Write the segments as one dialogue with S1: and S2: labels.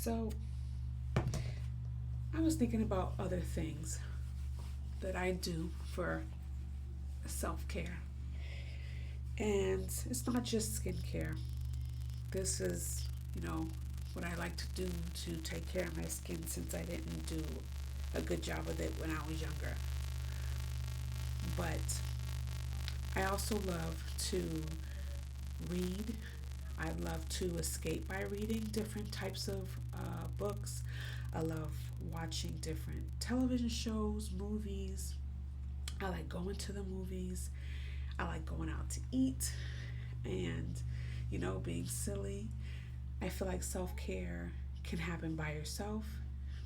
S1: So I was thinking about other things that I do for self care. And it's not just skincare. This is, you know, what I like to do to take care of my skin since I didn't do a good job of it when I was younger. But I also love to read. I love to escape by reading different types of books. I love watching different television shows, movies. I like going to the movies. I like going out to eat and, being silly. I feel like self care can happen by yourself,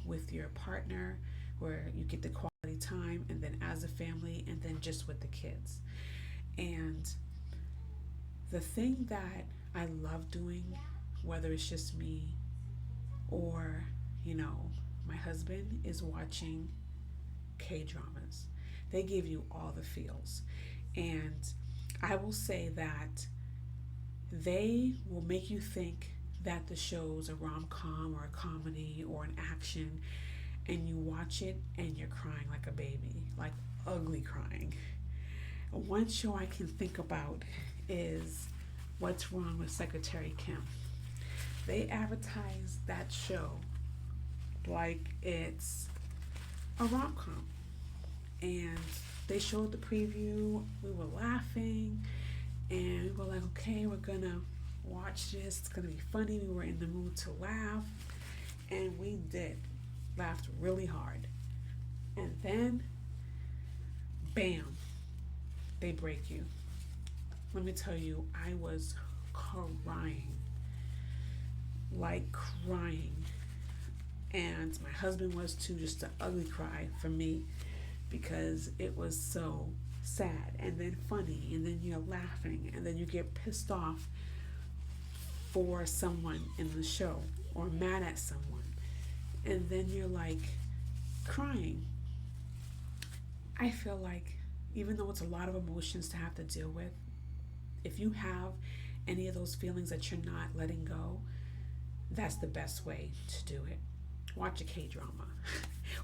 S1: with your partner, where you get the quality time, and then as a family, and then just with the kids. And the thing that I love doing, whether it's just me or, you know, my husband, is watching K dramas. They give you all the feels. And I will say that they will make you think that the show's a rom com or a comedy or an action, and you watch it and you're crying like a baby, like ugly crying. One show I can think about is What's Wrong with Secretary Kim. They advertise that show like it's a rom com. And they showed the preview. We were laughing, and we were like, okay, we're gonna watch this. It's gonna be funny. We were in the mood to laugh, and we did. Laughed really hard. And then, bam, they break you. Let me tell you, I was crying, like crying. And my husband was too, just an ugly cry for me because it was so sad and then funny, and then you're laughing, and then you get pissed off for someone in the show or mad at someone, and then you're like crying. I feel like even though it's a lot of emotions to have to deal with, if you have any of those feelings that you're not letting go, that's the best way to do it. Watch a K drama.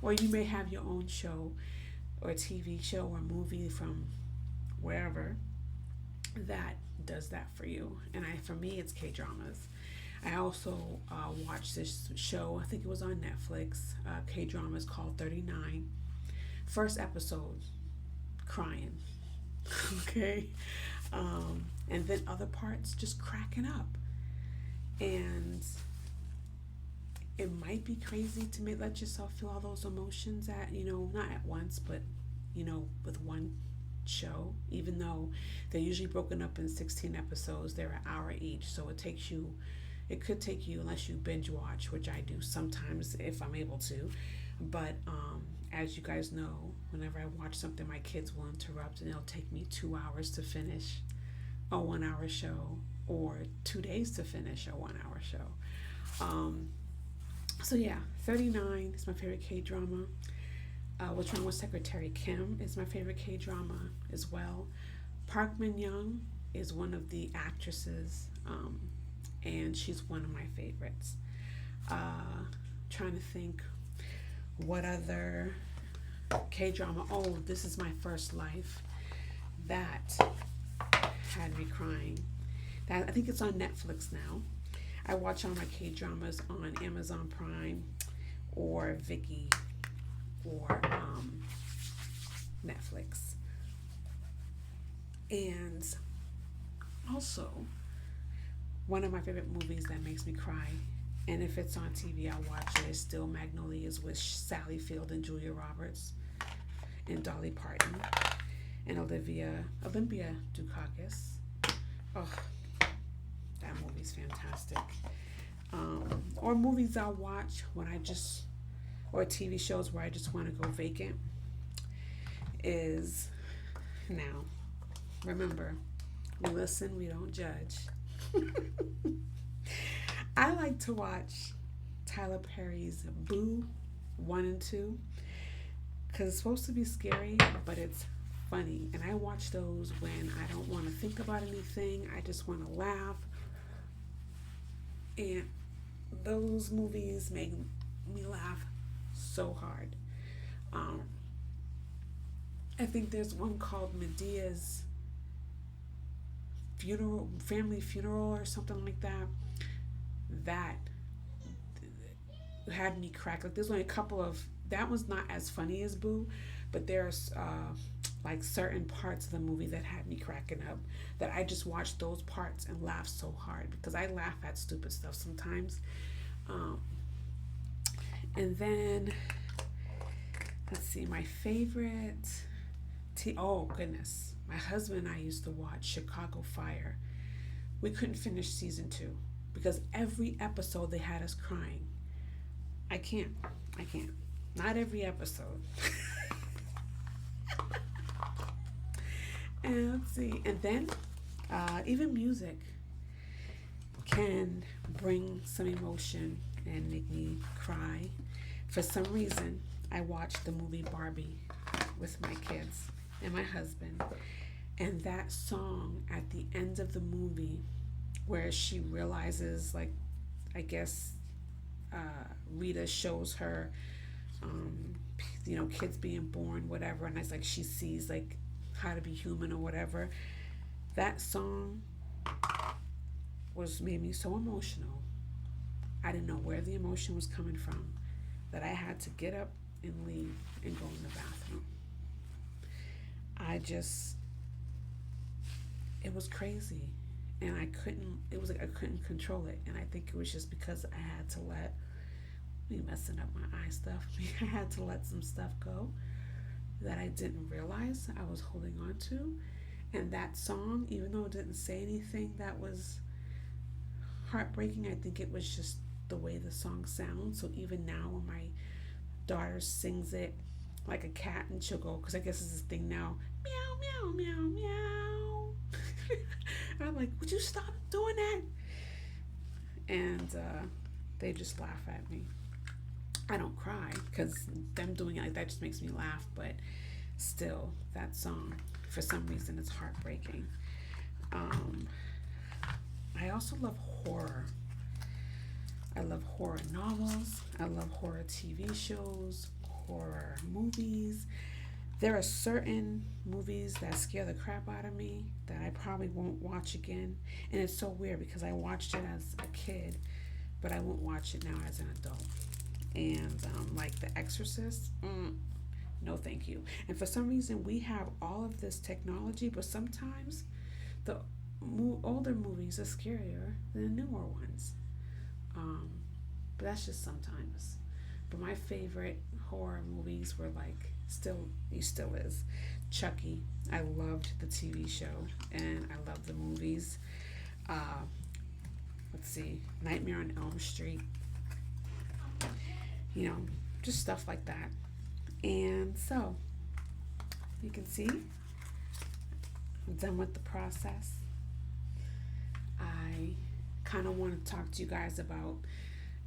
S1: Or you may have your own show or TV show or movie from wherever that does that for you. And for me, it's K dramas. I also watched this show. I think it was on Netflix. K drama is called 39. First episode, crying. Okay, and then other parts just cracking up. And it might be crazy to let yourself feel all those emotions at, not at once, but with one show, even though they're usually broken up in 16 episodes. They're an hour each, so it could take you, unless you binge watch, which I do sometimes if I'm able to. But as you guys know, whenever I watch something, my kids will interrupt, and it'll take me 2 hours to finish a 1 hour show, or 2 days to finish a 1 hour show. So yeah, 39 is my favorite K drama. What's Wrong with Secretary Kim is my favorite K drama as well. Park Min Young is one of the actresses, and she's one of my favorites. Trying to think what other K drama. Oh, This Is My First Life. That had me crying. That, I think it's on Netflix now. I watch all my K dramas on Amazon Prime or Viki or Netflix. And also, one of my favorite movies that makes me cry, and if it's on TV, I'll watch it, is still Magnolias with Sally Field and Julia Roberts and Dolly Parton and Olympia Dukakis. Oh, that movie's fantastic. Or movies I'll watch when or TV shows where I just want to go vacant is, now, remember, we listen, we don't judge. I like to watch Tyler Perry's Boo 1 and 2 because it's supposed to be scary, but it's funny. And I watch those when I don't want to think about anything. I just want to laugh. And those movies make me laugh so hard. Um, I think there's one called Medea's funeral, family funeral, or something like that. That had me crack. Like there's only a couple of that was not as funny as Boo, but there's like certain parts of the movie that had me cracking up. That I just watched those parts and laughed so hard because I laugh at stupid stuff sometimes. Um, and then let's see, my favorite. Oh goodness, my husband and I used to watch Chicago Fire. We couldn't finish season two because every episode they had us crying. I can't. I can't. Not every episode. And let's see. And then even music can bring some emotion and make me cry. For some reason, I watched the movie Barbie with my kids and my husband. And that song at the end of the movie, where she realizes, like, I guess Rita shows her, kids being born, whatever, and it's like she sees like how to be human or whatever. That song was made me so emotional. I didn't know where the emotion was coming from, that I had to get up and leave and go in the bathroom. I just, it was crazy, and I couldn't. It was like I couldn't control it, and I think it was just because I had to let me messing up my eye stuff. I had to let some stuff go that I didn't realize I was holding on to. And that song, even though it didn't say anything that was heartbreaking, I think it was just the way the song sounds. So even now, when my daughter sings it like a cat, and she'll go, because I guess it's this thing now, meow, meow, meow, meow. And I'm like, would you stop doing that? And they just laugh at me. I don't cry because them doing it like that just makes me laugh, but still, that song, for some reason, it's heartbreaking. Um, I also love horror. I love horror novels. I love horror TV shows, horror movies. There are certain movies that scare the crap out of me that I probably won't watch again. And it's so weird because I watched it as a kid, but I won't watch it now as an adult. And like The Exorcist, no thank you. And for some reason, we have all of this technology, but sometimes the older movies are scarier than the newer ones. Um, but that's just sometimes. But my favorite horror movies were like he still is Chucky. I loved the TV show and I love the movies. Uh, let's see, Nightmare on Elm Street. You know, just stuff like that. And so you can see I'm done with the process. I kind of want to talk to you guys about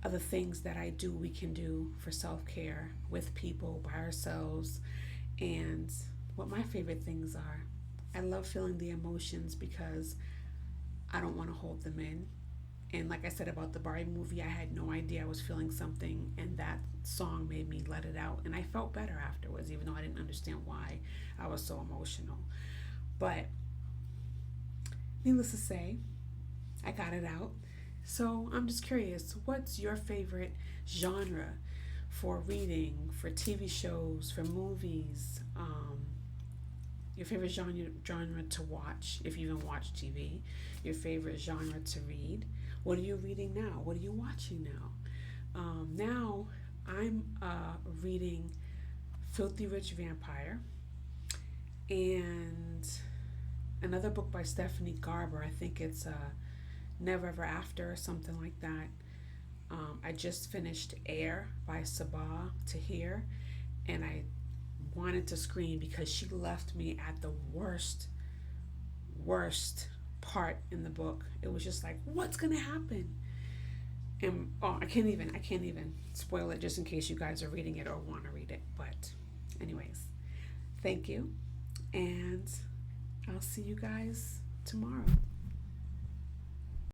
S1: other things that I do, we can do for self-care with people, by ourselves, and what my favorite things are. I love feeling the emotions because I don't want to hold them in. And like I said about the Barbie movie, I had no idea I was feeling something, and that song made me let it out. And I felt better afterwards, even though I didn't understand why I was so emotional. But needless to say, I got it out. So I'm just curious, what's your favorite genre for reading, for TV shows, for movies? Your favorite genre to watch, if you even watch TV? Your favorite genre to read? What are you reading now? What are you watching now? Now I'm reading Filthy Rich Vampire and another book by Stephanie Garber. I think it's Never Ever After or something like that. I just finished Air by Sabah Tahir, and I wanted to scream because she left me at the worst part in the book. It was just like, what's gonna happen? And I can't even spoil it just in case you guys are reading it or want to read it. But anyways, thank you, and I'll see you guys tomorrow.